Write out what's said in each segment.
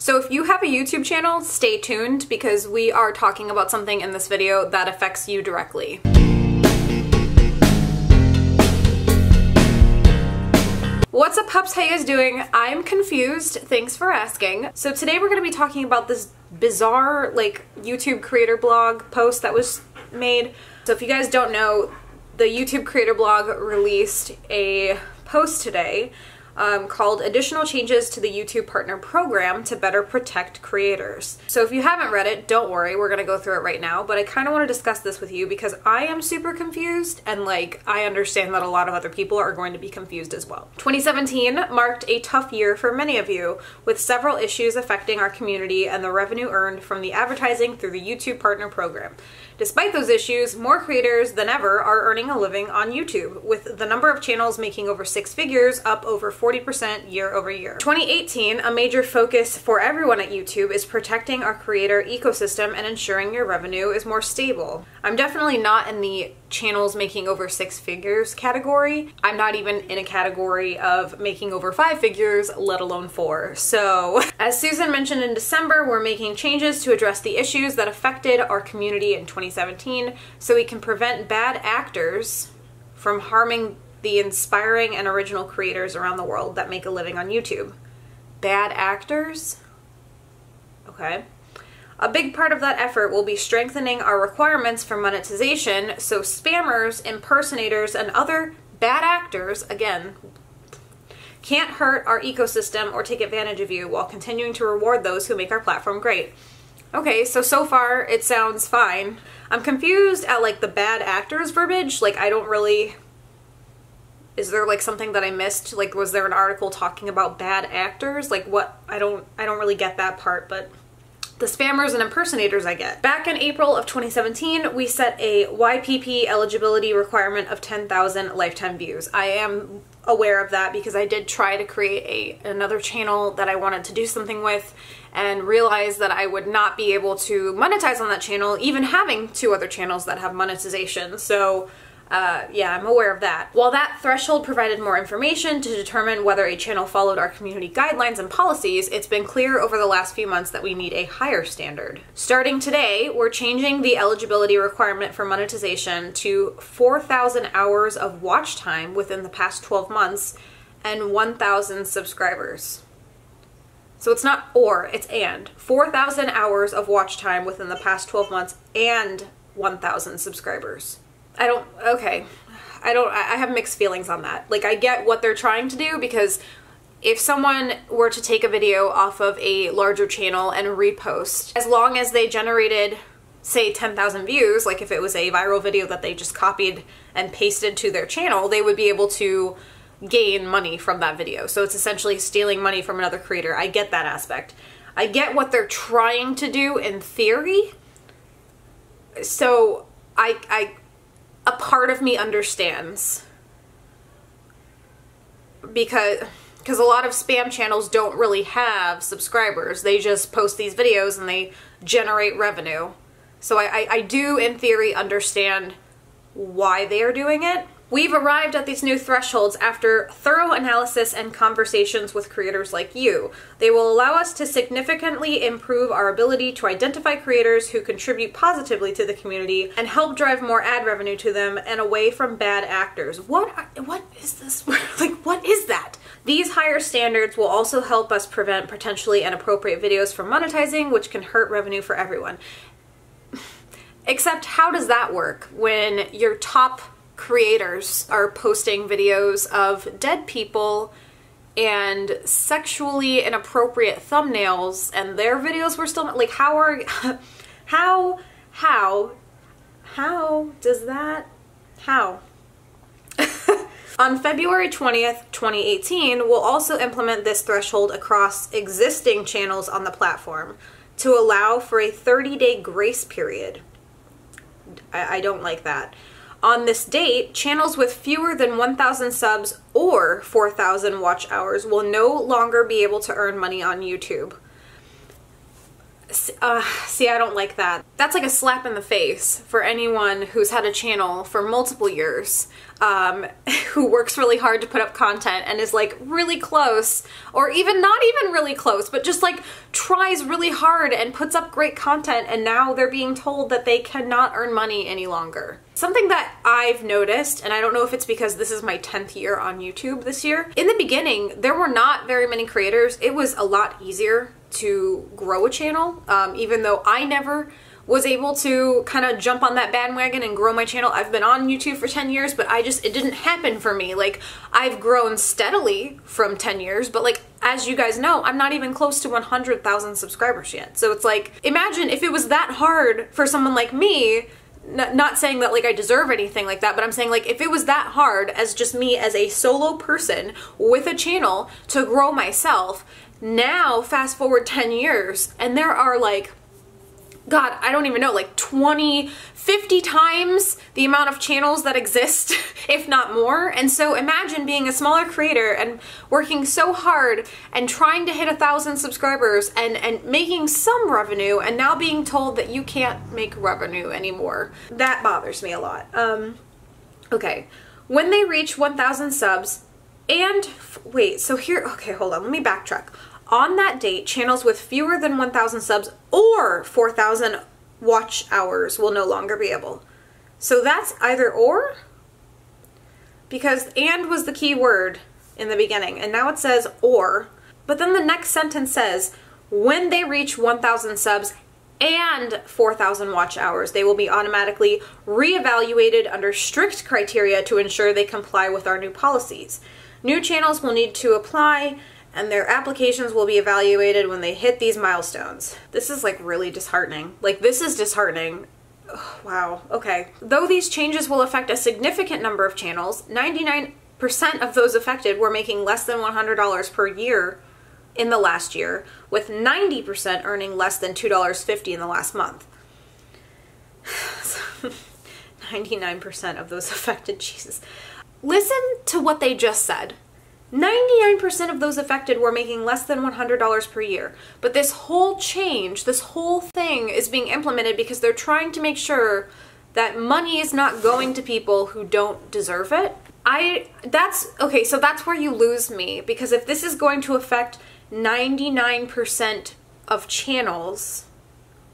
So if you have a YouTube channel, stay tuned because we are talking about something in this video that affects you directly. What's up, pups? How you guys doing? I'm confused. Thanks for asking. So today we're going to be talking about this bizarre YouTube creator blog post that was made. So if you guys don't know, the YouTube creator blog released a post today called Additional Changes to the YouTube Partner Program to Better Protect Creators. So if you haven't read it, don't worry, we're gonna go through it right now, but I kind of want to discuss this with you because I am super confused and I understand that a lot of other people are going to be confused as well. 2017 marked a tough year for many of you, with several issues affecting our community and the revenue earned from the advertising through the YouTube Partner Program. Despite those issues, more creators than ever are earning a living on YouTube, with the number of channels making over 6 figures up over 40% year over year. 2018, a major focus for everyone at YouTube is protecting our creator ecosystem and ensuring your revenue is more stable. I'm definitely not in the channels making over 6 figures category. I'm not even in a category of making over 5 figures, let alone 4. So, as Susan mentioned in December, we're making changes to address the issues that affected our community in 2017 so we can prevent bad actors from harming the inspiring and original creators around the world that make a living on YouTube. Bad actors? Okay. A big part of that effort will be strengthening our requirements for monetization so spammers, impersonators, and other bad actors, again, can't hurt our ecosystem or take advantage of you while continuing to reward those who make our platform great. Okay, so far it sounds fine. I'm confused at the bad actors verbiage. I don't really... Is there something that I missed? Was there an article talking about bad actors? What? I don't really get that part, but the spammers and impersonators I get. Back in April of 2017, we set a YPP eligibility requirement of 10,000 lifetime views. I am aware of that because I did try to create another channel that I wanted to do something with and realized that I would not be able to monetize on that channel, even having 2 other channels that have monetization. So yeah, I'm aware of that. While that threshold provided more information to determine whether a channel followed our community guidelines and policies, it's been clear over the last few months that we need a higher standard. Starting today, we're changing the eligibility requirement for monetization to 4,000 hours of watch time within the past 12 months and 1,000 subscribers. So it's not or, it's and. 4,000 hours of watch time within the past 12 months and 1,000 subscribers. I have mixed feelings on that. I get what they're trying to do because if someone were to take a video off of a larger channel and repost, as long as they generated, say, 10,000 views, if it was a viral video that they just copied and pasted to their channel, they would be able to gain money from that video. So it's essentially stealing money from another creator. I get that aspect. I get what they're trying to do in theory. So a part of me understands because a lot of spam channels don't really have subscribers. They just post these videos and they generate revenue. So I do in theory understand why they are doing it. We've arrived at these new thresholds after thorough analysis and conversations with creators like you. They will allow us to significantly improve our ability to identify creators who contribute positively to the community and help drive more ad revenue to them and away from bad actors. What is this? What is that? These higher standards will also help us prevent potentially inappropriate videos from monetizing, which can hurt revenue for everyone. Except how does that work when your top creators are posting videos of dead people and sexually inappropriate thumbnails and their videos were still how On February 20th, 2018, we'll also implement this threshold across existing channels on the platform to allow for a 30-day grace period. I don't like that. On this date, channels with fewer than 1,000 subs or 4,000 watch hours will no longer be able to earn money on YouTube. See, I don't like that. That's like a slap in the face for anyone who's had a channel for multiple years, who works really hard to put up content and is like really close, or even not even really close, but just like tries really hard and puts up great content, and now they're being told that they cannot earn money any longer. Something that I've noticed, and I don't know if it's because this is my 10th year on YouTube this year, in the beginning, there were not very many creators. It was a lot easier to grow a channel, even though I never was able to kind of jump on that bandwagon and grow my channel. I've been on YouTube for 10 years, but it didn't happen for me. Like, I've grown steadily from 10 years, but like, as you guys know, I'm not even close to 100,000 subscribers yet. So it's like, imagine if it was that hard for someone like me, not saying that like I deserve anything like that, but I'm saying like if it was that hard as just me as a solo person with a channel to grow myself, now fast forward 10 years and there are like, God, I don't even know, like 20, 50 times the amount of channels that exist, if not more. And so imagine being a smaller creator and working so hard and trying to hit 1,000 subscribers and making some revenue, and now being told that you can't make revenue anymore. That bothers me a lot. Okay, when they reach 1,000 subs and, wait, so here, okay, hold on, let me backtrack. On that date, channels with fewer than 1,000 subs or 4,000 watch hours will no longer be able. So that's either or? Because and was the key word in the beginning, and now it says or. But then the next sentence says, when they reach 1,000 subs and 4,000 watch hours, they will be automatically reevaluated under strict criteria to ensure they comply with our new policies. New channels will need to apply, and their applications will be evaluated when they hit these milestones. This is like really disheartening. Like, this is disheartening. Ugh, wow, okay. Though these changes will affect a significant number of channels, 99% of those affected were making less than $100 per year in the last year, with 90% earning less than $2.50 in the last month. 99% of those affected, Jesus. Listen to what they just said. 99% of those affected were making less than $100 per year. But this whole change, this whole thing is being implemented because they're trying to make sure that money is not going to people who don't deserve it. Okay, so that's where you lose me, because if this is going to affect 99% of channels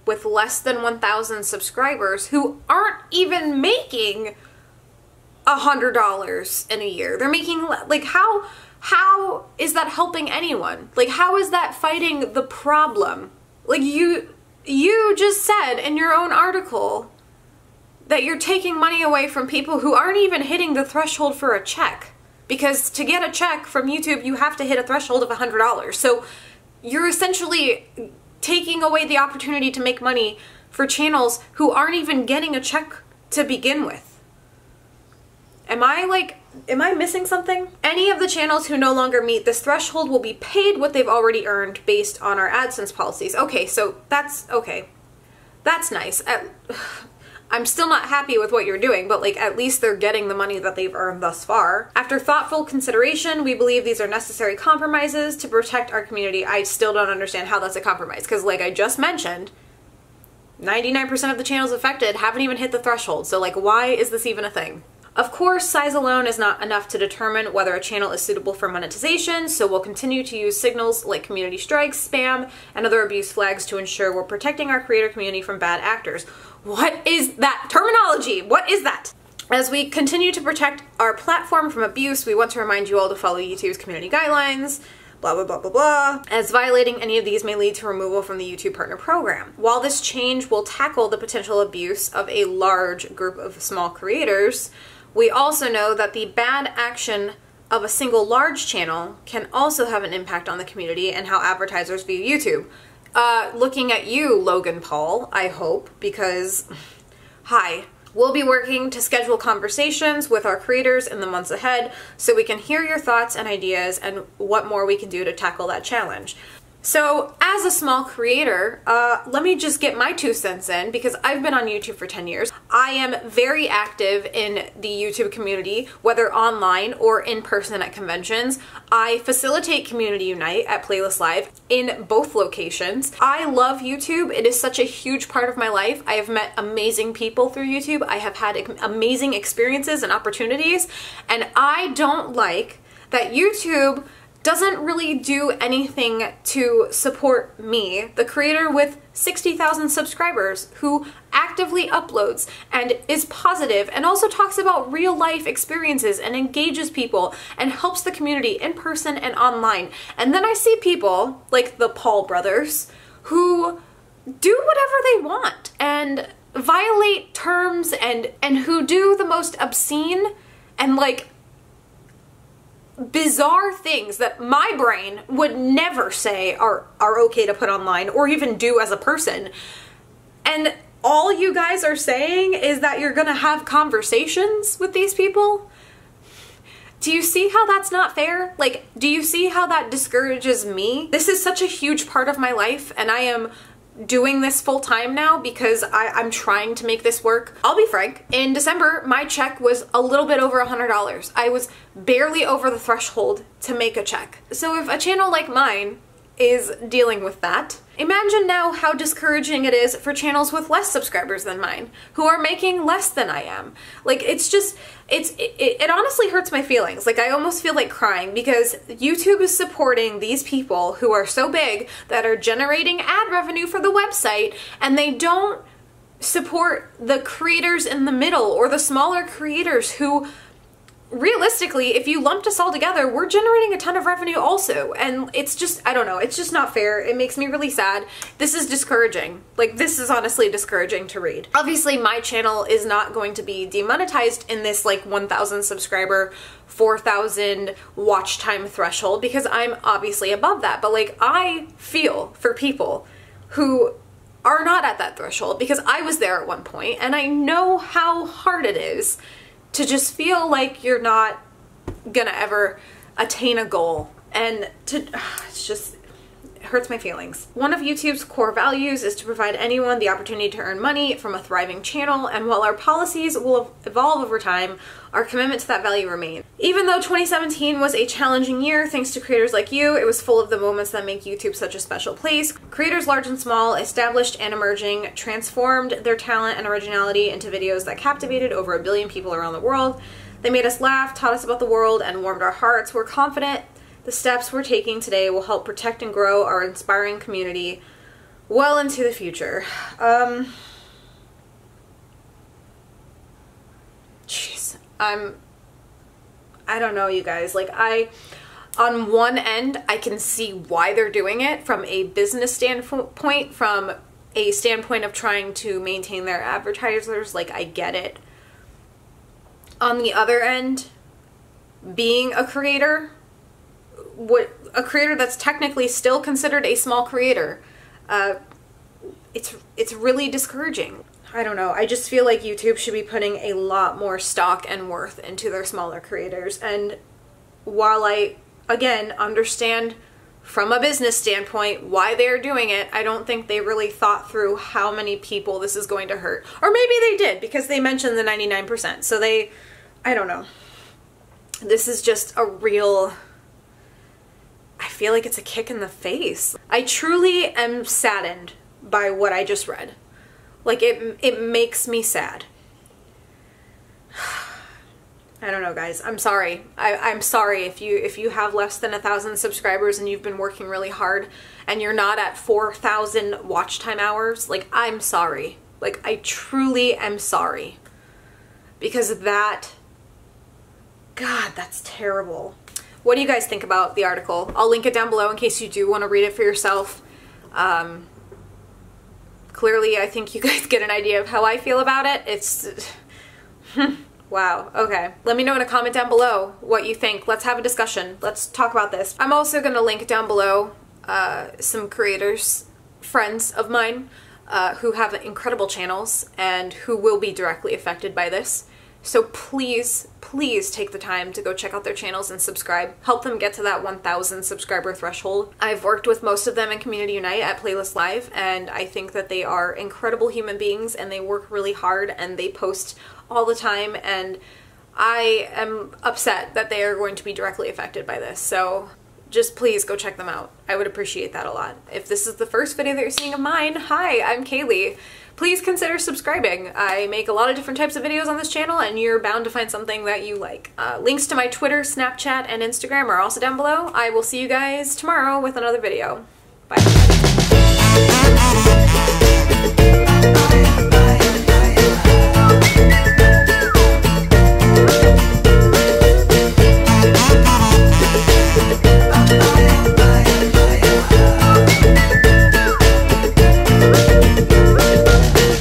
with less than 1,000 subscribers who aren't even making $100 in a year, they're making, like, how is that helping anyone? Like, how is that fighting the problem? Like, you just said in your own article that you're taking money away from people who aren't even hitting the threshold for a check. Because to get a check from YouTube, you have to hit a threshold of $100. So you're essentially taking away the opportunity to make money for channels who aren't even getting a check to begin with. Am I missing something? Any of the channels who no longer meet this threshold will be paid what they've already earned based on our AdSense policies. Okay, so that's, okay. That's nice. I'm still not happy with what you're doing, but like, at least they're getting the money that they've earned thus far. After thoughtful consideration, we believe these are necessary compromises to protect our community. I still don't understand how that's a compromise, because like I just mentioned, 99% of the channels affected haven't even hit the threshold. So like, why is this even a thing? Of course, size alone is not enough to determine whether a channel is suitable for monetization, so we'll continue to use signals like community strikes, spam, and other abuse flags to ensure we're protecting our creator community from bad actors. What is that terminology? What is that? As we continue to protect our platform from abuse, we want to remind you all to follow YouTube's community guidelines, blah, blah, blah, blah, blah, as violating any of these may lead to removal from the YouTube Partner Program. While this change will tackle the potential abuse of a large group of small creators, we also know that the bad action of a single large channel can also have an impact on the community and how advertisers view YouTube. Looking at you, Logan Paul, I hope, because, hi. We'll be working to schedule conversations with our creators in the months ahead so we can hear your thoughts and ideas and what more we can do to tackle that challenge. So as a small creator, let me just get my 2 cents in, because I've been on YouTube for 10 years. I am very active in the YouTube community, whether online or in person at conventions. I facilitate Community Unite at Playlist Live in both locations. I love YouTube. It is such a huge part of my life. I have met amazing people through YouTube. I have had amazing experiences and opportunities, and I don't like that YouTube doesn't really do anything to support me, the creator with 60,000 subscribers, who actively uploads and is positive and also talks about real life experiences and engages people and helps the community in person and online. And then I see people like the Paul brothers who do whatever they want and violate terms and who do the most obscene and like bizarre things that my brain would never say are okay to put online or even do as a person. And all you guys are saying is that you're gonna have conversations with these people? Do you see how that's not fair? Like, do you see how that discourages me? This is such a huge part of my life, and I am doing this full time now because I'm trying to make this work. I'll be frank, in December, my check was a little bit over $100. I was barely over the threshold to make a check. So if a channel like mine is dealing with that, imagine now how discouraging it is for channels with less subscribers than mine, who are making less than I am. Like, it's just, it honestly hurts my feelings. Like, I almost feel like crying, because YouTube is supporting these people who are so big that are generating ad revenue for the website, and they don't support the creators in the middle or the smaller creators who, realistically, if you lumped us all together, we're generating a ton of revenue also. And it's just, I don't know, it's just not fair. It makes me really sad. This is discouraging. Like, this is honestly discouraging to read. Obviously, my channel is not going to be demonetized in this like 1,000 subscriber, 4,000 watch time threshold, because I'm obviously above that. But like, I feel for people who are not at that threshold, because I was there at one point, and I know how hard it is to just feel like you're not gonna ever attain a goal, and it's just, it hurts my feelings. One of YouTube's core values is to provide anyone the opportunity to earn money from a thriving channel, and while our policies will evolve over time, our commitment to that value remains. Even though 2017 was a challenging year, thanks to creators like you, it was full of the moments that make YouTube such a special place. Creators large and small, established and emerging, transformed their talent and originality into videos that captivated over 1 billion people around the world. They made us laugh, taught us about the world, and warmed our hearts. We're confident the steps we're taking today will help protect and grow our inspiring community well into the future. Jeez. I don't know, you guys. Like, on one end, I can see why they're doing it from a business standpoint, from a standpoint of trying to maintain their advertisers. Like, I get it. On the other end, being a creator, a creator that's technically still considered a small creator, it's really discouraging. I don't know. I just feel like YouTube should be putting a lot more stock and worth into their smaller creators. And while I, again, understand from a business standpoint why they're doing it, I don't think they really thought through how many people this is going to hurt. Or maybe they did, because they mentioned the 99%. So I don't know. This is just a real, I feel like it's a kick in the face. I truly am saddened by what I just read. Like, it makes me sad. I don't know, guys. I'm sorry. I'm sorry if you have less than 1,000 subscribers and you've been working really hard and you're not at 4,000 watch time hours. Like, I'm sorry. Like, I truly am sorry. Because that, God, that's terrible. What do you guys think about the article? I'll link it down below in case you do want to read it for yourself. Clearly, I think you guys get an idea of how I feel about it. It's, wow, okay. Let me know in a comment down below what you think. Let's have a discussion. Let's talk about this. I'm also going to link down below some creators, friends of mine, who have incredible channels and who will be directly affected by this. So please, please take the time to go check out their channels and subscribe. Help them get to that 1,000 subscriber threshold. I've worked with most of them in Community Unite at Playlist Live, and I think that they are incredible human beings, and they work really hard, and they post all the time, and I am upset that they are going to be directly affected by this. So just please go check them out. I would appreciate that a lot. If this is the first video that you're seeing of mine, hi, I'm Kayleigh. Please consider subscribing. I make a lot of different types of videos on this channel, and you're bound to find something that you like. Links to my Twitter, Snapchat, and Instagram are also down below. I will see you guys tomorrow with another video. Bye.